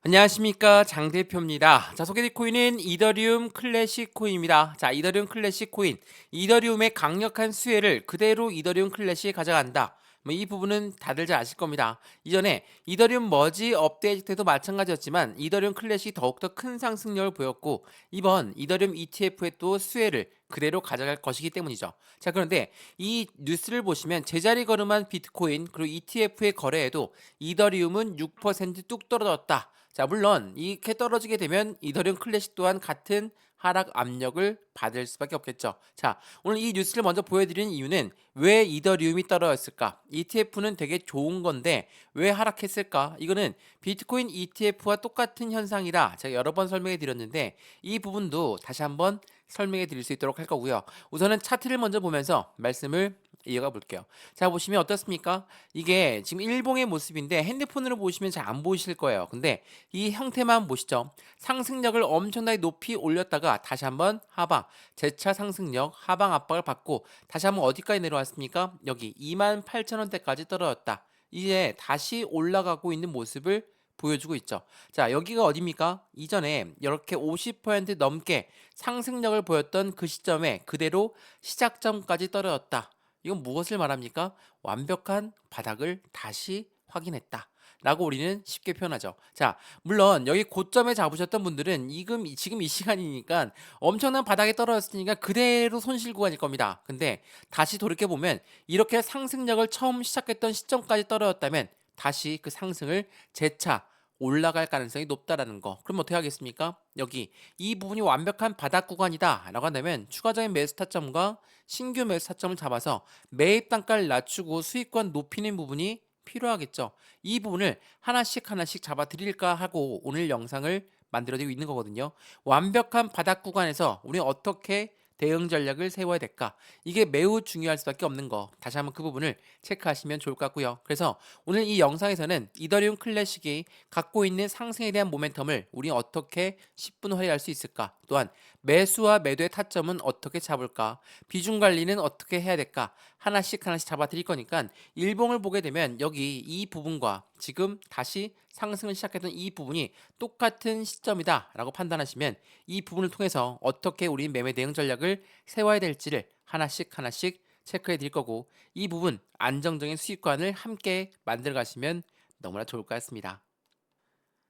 안녕하십니까, 장 대표입니다. 자, 소개될 코인은 이더리움 클래식 코인입니다. 자, 이더리움 클래식 코인, 이더리움의 강력한 수혜를 그대로 이더리움 클래식에 가져간다. 이 부분은 다들 잘 아실 겁니다. 이전에 이더리움 머지 업데이트 때도 마찬가지였지만 이더리움 클래식이 더욱더 큰 상승력을 보였고, 이번 이더리움 ETF의 또 수혜를 그대로 가져갈 것이기 때문이죠. 자, 그런데 이 뉴스를 보시면 제자리 걸음한 비트코인 그리고 ETF의 거래에도 이더리움은 6%뚝 떨어졌다. 자, 물론 이렇게 떨어지게 되면 이더리움 클래식 또한 같은 하락 압력을 받을 수밖에 없겠죠. 자, 오늘 이 뉴스를 먼저 보여드리는 이유는 왜 이더리움이 떨어졌을까? ETF는 되게 좋은 건데 왜 하락했을까? 이거는 비트코인 ETF와 똑같은 현상이라 제가 여러 번 설명해 드렸는데 이 부분도 다시 한번 설명해 드릴 수 있도록 할 거고요. 우선은 차트를 먼저 보면서 말씀을 이어가 볼게요. 자, 보시면 어떻습니까? 이게 지금 일봉의 모습인데 핸드폰으로 보시면 잘 안 보이실 거예요. 근데 이 형태만 보시죠. 상승력을 엄청나게 높이 올렸다가 다시 한번 하방, 재차 상승력, 하방 압박을 받고 다시 한번 어디까지 내려왔습니까? 여기 28,000원대까지 떨어졌다. 이제 다시 올라가고 있는 모습을 보여주고 있죠. 자, 여기가 어디입니까? 이전에 이렇게 50% 넘게 상승력을 보였던 그 시점에 그대로 시작점까지 떨어졌다. 이건 무엇을 말합니까? 완벽한 바닥을 다시 확인했다. 라고 우리는 쉽게 표현하죠. 자, 물론 여기 고점에 잡으셨던 분들은 지금 이 시간이니까 엄청난 바닥에 떨어졌으니까 그대로 손실 구간일 겁니다. 근데 다시 돌이켜보면 이렇게 상승력을 처음 시작했던 시점까지 떨어졌다면 다시 그 상승을 재차 올라갈 가능성이 높다라는 거. 그럼 어떻게 하겠습니까? 여기 이 부분이 완벽한 바닥 구간이다 라고 한다면 추가적인 매수 타점과 신규 매수 타점을 잡아서 매입 단가를 낮추고 수익권 높이는 부분이 필요하겠죠. 이 부분을 하나씩 하나씩 잡아 드릴까 하고 오늘 영상을 만들어드리고 있는 거거든요. 완벽한 바닥 구간에서 우리 어떻게 대응 전략을 세워야 될까? 이게 매우 중요할 수밖에 없는 거. 다시 한번 그 부분을 체크하시면 좋을 것 같고요. 그래서 오늘 이 영상에서는 이더리움 클래식이 갖고 있는 상승에 대한 모멘텀을 우리 어떻게 10분화할 수 있을까? 또한 매수와 매도의 타점은 어떻게 잡을까? 비중 관리는 어떻게 해야 될까? 하나씩 하나씩 잡아 드릴 거니까 일봉을 보게 되면 여기 이 부분과 지금 다시 상승을 시작했던 이 부분이 똑같은 시점이다 라고 판단하시면 이 부분을 통해서 어떻게 우리 매매 대응 전략을 세워야 될지를 하나씩 하나씩 체크해 드릴 거고 이 부분 안정적인 수익관을 함께 만들어 가시면 너무나 좋을 것 같습니다.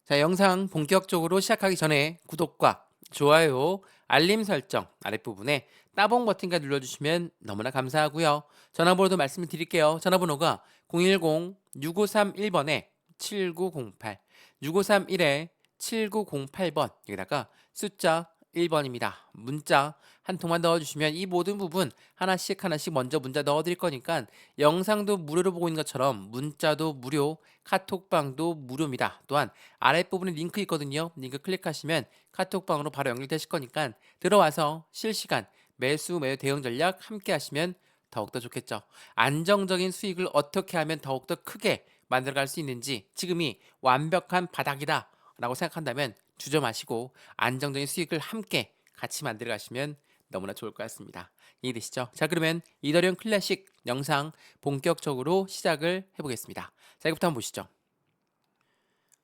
자, 영상 본격적으로 시작하기 전에 구독과 좋아요, 알림 설정 아랫부분에 따봉 버튼까지 눌러주시면 너무나 감사하고요. 전화번호도 말씀을 드릴게요. 전화번호가 010-6531번에 7908, 6531에 7908번, 여기다가 숫자 1번입니다. 문자 한 통만 넣어주시면 이 모든 부분 하나씩 하나씩 먼저 문자 넣어드릴 거니까 영상도 무료로 보고 있는 것처럼 문자도 무료, 카톡방도 무료입니다. 또한 아랫부분에 링크 있거든요. 링크 클릭하시면 카톡방으로 바로 연결되실 거니까 들어와서 실시간 매수 매도 대응 전략 함께 하시면 더욱더 좋겠죠. 안정적인 수익을 어떻게 하면 더욱더 크게 만들어갈 수 있는지 지금이 완벽한 바닥이다 라고 생각한다면 주저 마시고 안정적인 수익을 함께 같이 만들어 가시면 너무나 좋을 것 같습니다. 이해되시죠? 자, 그러면 이더리움 클래식 영상 본격적으로 시작을 해보겠습니다. 자, 이거부터 한번 보시죠.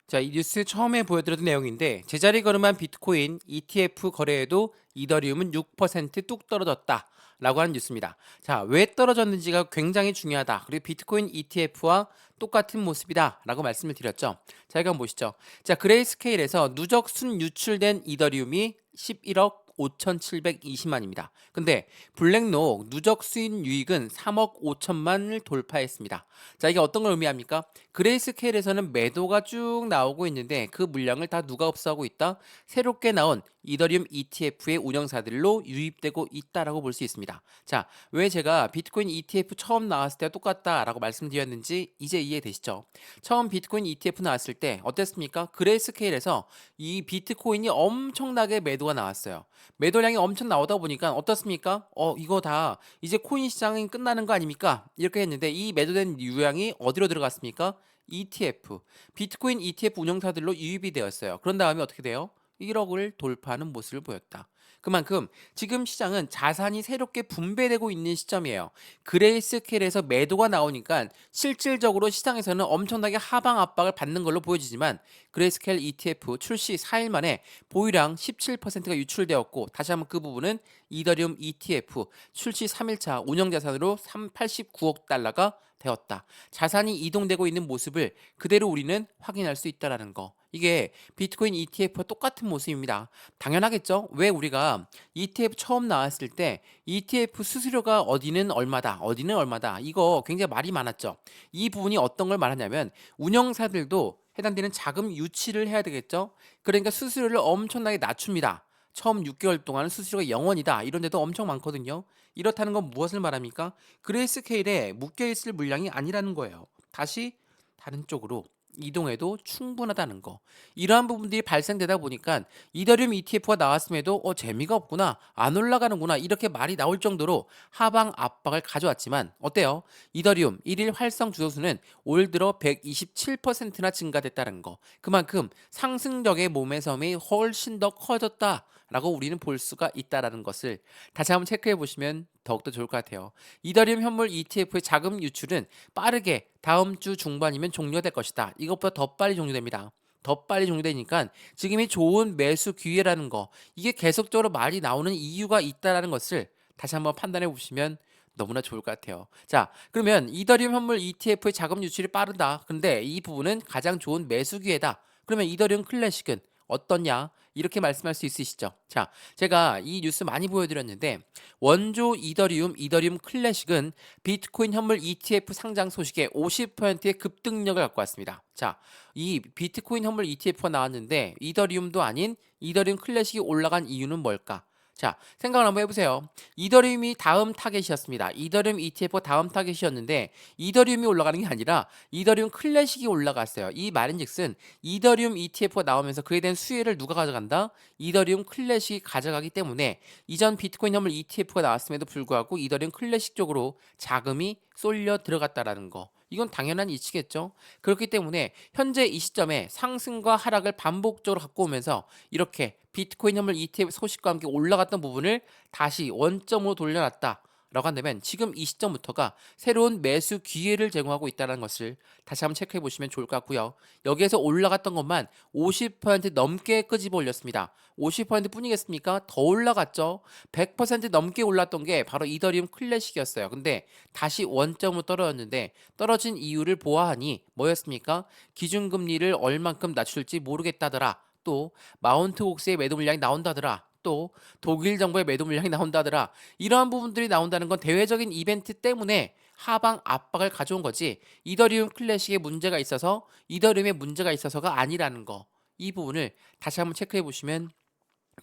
자, 이 뉴스 처음에 보여드렸던 내용인데 제자리 걸음한 비트코인 ETF 거래에도 이더리움은 6%뚝 떨어졌다 라고 하는 뉴스입니다. 자, 왜 떨어졌는지가 굉장히 중요하다. 그리고 비트코인 ETF와 똑같은 모습이다 라고 말씀을 드렸죠. 자, 이거 한번 보시죠. 자, 그레이스케일에서 누적 순 유출된 이더리움이 11억 5,720만입니다. 근데 블랙록 누적 수익 유익은 3억 5천만을 돌파했습니다. 자, 이게 어떤 걸 의미합니까? 그레이스케일에서는 매도가 쭉 나오고 있는데 그 물량을 다 누가 흡수하고 있다? 새롭게 나온 이더리움 ETF의 운영사들로 유입되고 있다라고 볼 수 있습니다. 자, 왜 제가 비트코인 ETF 처음 나왔을 때와 똑같다라고 말씀드렸는지 이제 이해되시죠? 처음 비트코인 ETF 나왔을 때 어땠습니까? 그레이스케일에서 이 비트코인이 엄청나게 매도가 나왔어요. 매도량이 엄청 나오다 보니까 어떻습니까? 이거 다 이제 코인 시장이 끝나는 거 아닙니까? 이렇게 했는데 이 매도된 유량이 어디로 들어갔습니까? ETF, 비트코인 ETF 운영사들로 유입이 되었어요. 그런 다음에 어떻게 돼요? 1억을 돌파하는 모습을 보였다. 그만큼 지금 시장은 자산이 새롭게 분배되고 있는 시점이에요. 그레이스케일에서 매도가 나오니까 실질적으로 시장에서는 엄청나게 하방 압박을 받는 걸로 보여지지만 그레이스케일 ETF 출시 4일 만에 보유량 17%가 유출되었고 다시 한번 그 부분은 이더리움 ETF 출시 3일차 운영자산으로 89억 달러가 되었다. 자산이 이동되고 있는 모습을 그대로 우리는 확인할 수 있다라는 거. 이게 비트코인 ETF와 똑같은 모습입니다. 당연하겠죠? 왜 우리가 ETF 처음 나왔을 때 ETF 수수료가 어디는 얼마다, 어디는 얼마다 이거 굉장히 말이 많았죠. 이 부분이 어떤 걸 말하냐면 운영사들도 해당되는 자금 유치를 해야 되겠죠. 그러니까 수수료를 엄청나게 낮춥니다. 처음 6개월 동안 수수료가 0원이다. 이런 데도 엄청 많거든요. 이렇다는 건 무엇을 말합니까? 그레이스케일에 묶여있을 물량이 아니라는 거예요. 다시 다른 쪽으로 이동해도 충분하다는 거. 이러한 부분들이 발생되다 보니까 이더리움 ETF가 나왔음에도 재미가 없구나, 안 올라가는구나 이렇게 말이 나올 정도로 하방 압박을 가져왔지만 어때요? 이더리움 1일 활성 주도수는 올 들어 127%나 증가됐다는 거. 그만큼 상승력의 몸매섬이 훨씬 더 커졌다 라고 우리는 볼 수가 있다라는 것을 다시 한번 체크해 보시면 더욱더 좋을 것 같아요. 이더리움 현물 ETF의 자금 유출은 빠르게 다음 주 중반이면 종료될 것이다. 이것보다 더 빨리 종료됩니다. 더 빨리 종료되니까 지금이 좋은 매수 기회라는 거, 이게 계속적으로 말이 나오는 이유가 있다라는 것을 다시 한번 판단해 보시면 너무나 좋을 것 같아요. 자, 그러면 이더리움 현물 ETF의 자금 유출이 빠르다. 근데 이 부분은 가장 좋은 매수 기회다. 그러면 이더리움 클래식은 어떻냐? 이렇게 말씀할 수 있으시죠? 자, 제가 이 뉴스 많이 보여드렸는데 원조 이더리움 클래식은 비트코인 현물 ETF 상장 소식에 50%의 급등력을 갖고 왔습니다. 자, 이 비트코인 현물 ETF가 나왔는데 이더리움도 아닌 이더리움 클래식이 올라간 이유는 뭘까? 자, 생각을 한번 해보세요. 이더리움이 다음 타겟이었습니다. 이더리움 ETF가 다음 타겟이었는데 이더리움이 올라가는 게 아니라 이더리움 클래식이 올라갔어요. 이 말인즉슨 이더리움 ETF가 나오면서 그에 대한 수혜를 누가 가져간다? 이더리움 클래식이 가져가기 때문에 이전 비트코인 현물 ETF가 나왔음에도 불구하고 이더리움 클래식 쪽으로 자금이 쏠려 들어갔다라는 거. 이건 당연한 이치겠죠. 그렇기 때문에 현재 이 시점에 상승과 하락을 반복적으로 갖고 오면서 이렇게 비트코인 현물 ETF 소식과 함께 올라갔던 부분을 다시 원점으로 돌려놨다 라고 한다면 지금 이 시점부터가 새로운 매수 기회를 제공하고 있다는 것을 다시 한번 체크해 보시면 좋을 것 같고요. 여기에서 올라갔던 것만 50% 넘게 끄집어 올렸습니다. 50% 뿐이겠습니까? 더 올라갔죠. 100% 넘게 올랐던 게 바로 이더리움 클래식이었어요. 근데 다시 원점으로 떨어졌는데 떨어진 이유를 보아하니 뭐였습니까? 기준금리를 얼만큼 낮출지 모르겠다더라. 또 마운트 옥스의 매도 물량이 나온다더라. 또 독일 정부의 매도 물량이 나온다더라. 이러한 부분들이 나온다는 건 대외적인 이벤트 때문에 하방 압박을 가져온 거지 이더리움 클래식에 문제가 있어서 이더리움에 문제가 있어서가 아니라는 거. 이 부분을 다시 한번 체크해 보시면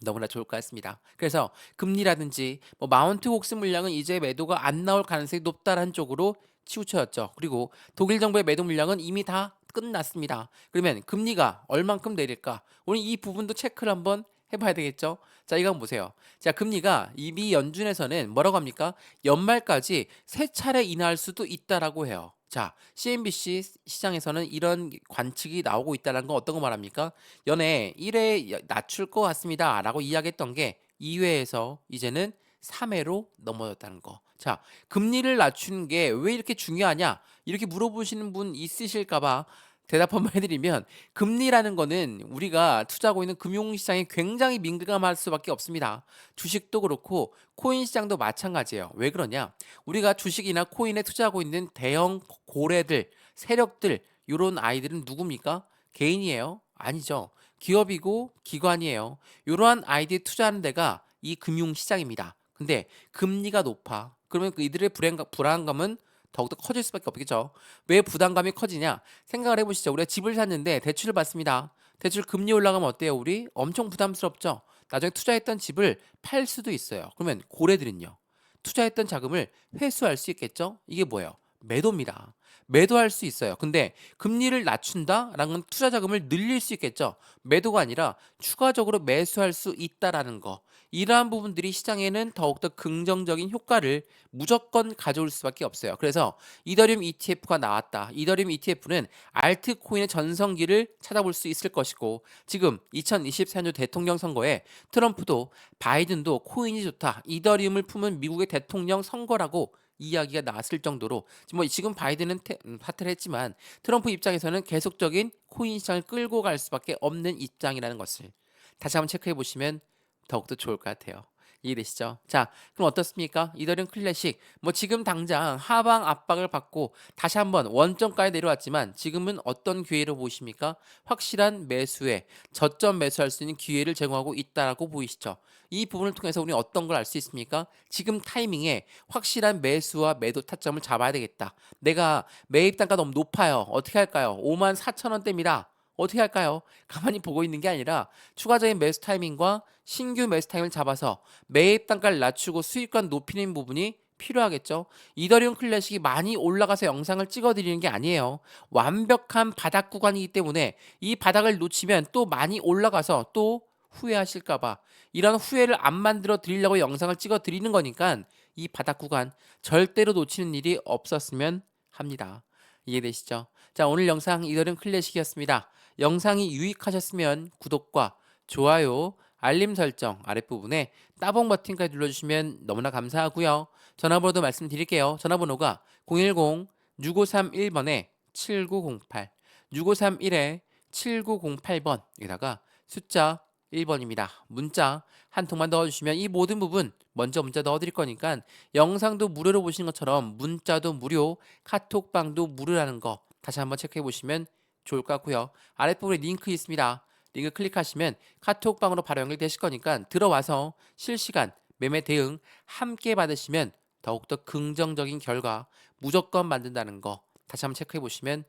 너무나 좋을 것 같습니다. 그래서 금리라든지 마운트 옥스 물량은 이제 매도가 안 나올 가능성이 높다는 쪽으로 치우쳐졌죠. 그리고 독일 정부의 매도 물량은 이미 다 끝났습니다. 그러면 금리가 얼만큼 내릴까? 오늘 이 부분도 체크를 한번 해봐야 되겠죠. 자, 이거 한번 보세요. 자, 금리가 이미 연준에서는 뭐라고 합니까? 연말까지 세 차례 인하할 수도 있다라고 해요. 자, CNBC 시장에서는 이런 관측이 나오고 있다는 건 어떤 거 말합니까? 연에 1회 낮출 것 같습니다 라고 이야기했던 게 2회에서 이제는 3회로 넘어졌다는 거. 자, 금리를 낮추는 게 왜 이렇게 중요하냐? 이렇게 물어보시는 분 있으실까봐 대답 한번 해드리면 금리라는 거는 우리가 투자하고 있는 금융시장에 굉장히 민감할 수밖에 없습니다. 주식도 그렇고 코인 시장도 마찬가지예요. 왜 그러냐? 우리가 주식이나 코인에 투자하고 있는 대형 고래들, 세력들 이런 아이들은 누굽니까? 개인이에요? 아니죠. 기업이고 기관이에요. 이러한 아이들이 투자하는 데가 이 금융시장입니다. 근데 금리가 높아. 그러면 이들의 불안감은 더욱더 커질 수밖에 없겠죠. 왜 부담감이 커지냐? 생각을 해보시죠. 우리가 집을 샀는데 대출을 받습니다. 대출 금리 올라가면 어때요? 우리 엄청 부담스럽죠. 나중에 투자했던 집을 팔 수도 있어요. 그러면 고래들은요. 투자했던 자금을 회수할 수 있겠죠? 이게 뭐예요? 매도입니다. 매도할 수 있어요. 근데 금리를 낮춘다라는 건 투자 자금을 늘릴 수 있겠죠. 매도가 아니라 추가적으로 매수할 수 있다라는 거. 이러한 부분들이 시장에는 더욱더 긍정적인 효과를 무조건 가져올 수밖에 없어요. 그래서 이더리움 ETF가 나왔다. 이더리움 ETF는 알트코인의 전성기를 찾아볼 수 있을 것이고 지금 2024년 대통령 선거에 트럼프도 바이든도 코인이 좋다. 이더리움을 품은 미국의 대통령 선거라고 이야기가 나왔을 정도로 지금 바이든은 사퇴를 했지만 트럼프 입장에서는 계속적인 코인 시장을 끌고 갈 수밖에 없는 입장이라는 것을 다시 한번 체크해 보시면 더욱더 좋을 것 같아요. 이해되시죠? 자, 그럼 어떻습니까? 이더리움 클래식 지금 당장 하방 압박을 받고 다시 한번 원점까지 내려왔지만 지금은 어떤 기회로 보이십니까? 확실한 매수에 저점 매수할 수 있는 기회를 제공하고 있다라고 보이시죠? 이 부분을 통해서 우리는 어떤 걸 알 수 있습니까? 지금 타이밍에 확실한 매수와 매도 타점을 잡아야 되겠다. 내가 매입 단가 너무 높아요. 어떻게 할까요? 54,000원대입니다. 어떻게 할까요? 가만히 보고 있는 게 아니라 추가적인 매수 타이밍과 신규 매수 타이밍을 잡아서 매입 단가를 낮추고 수익권 높이는 부분이 필요하겠죠. 이더리움 클래식이 많이 올라가서 영상을 찍어드리는 게 아니에요. 완벽한 바닥 구간이기 때문에 이 바닥을 놓치면 또 많이 올라가서 또 후회하실까봐 이런 후회를 안 만들어 드리려고 영상을 찍어 드리는 거니까 이 바닥 구간 절대로 놓치는 일이 없었으면 합니다. 이해되시죠? 자, 오늘 영상 이더리움 클래식이었습니다. 영상이 유익하셨으면 구독과 좋아요, 알림 설정 아랫부분에 따봉 버튼까지 눌러주시면 너무나 감사하고요. 전화번호도 말씀드릴게요. 전화번호가 010-6531번에 7908, 6531에 7908번, 여기다가 숫자 1번입니다. 문자 한 통만 넣어주시면 이 모든 부분 먼저 문자 넣어드릴 거니까 영상도 무료로 보시는 것처럼 문자도 무료, 카톡방도 무료라는 거 다시 한번 체크해 보시면 좋을 것 같고요. 아랫부분에 링크 있습니다. 링크 클릭하시면 카톡방으로 바로 연결되실 거니까 들어와서 실시간 매매 대응 함께 받으시면 더욱더 긍정적인 결과 무조건 만든다는 거 다시 한번 체크해 보시면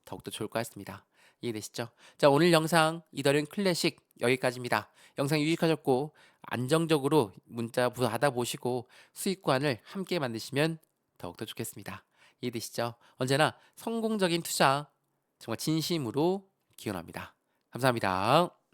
더욱더 좋을 것 같습니다. 이해되시죠? 자, 오늘 영상 이더리움 클래식 여기까지입니다. 영상 유익하셨고 안정적으로 문자 받아보시고 수익관을 함께 만드시면 더욱더 좋겠습니다. 이해되시죠? 언제나 성공적인 투자 정말 진심으로 기원합니다. 감사합니다.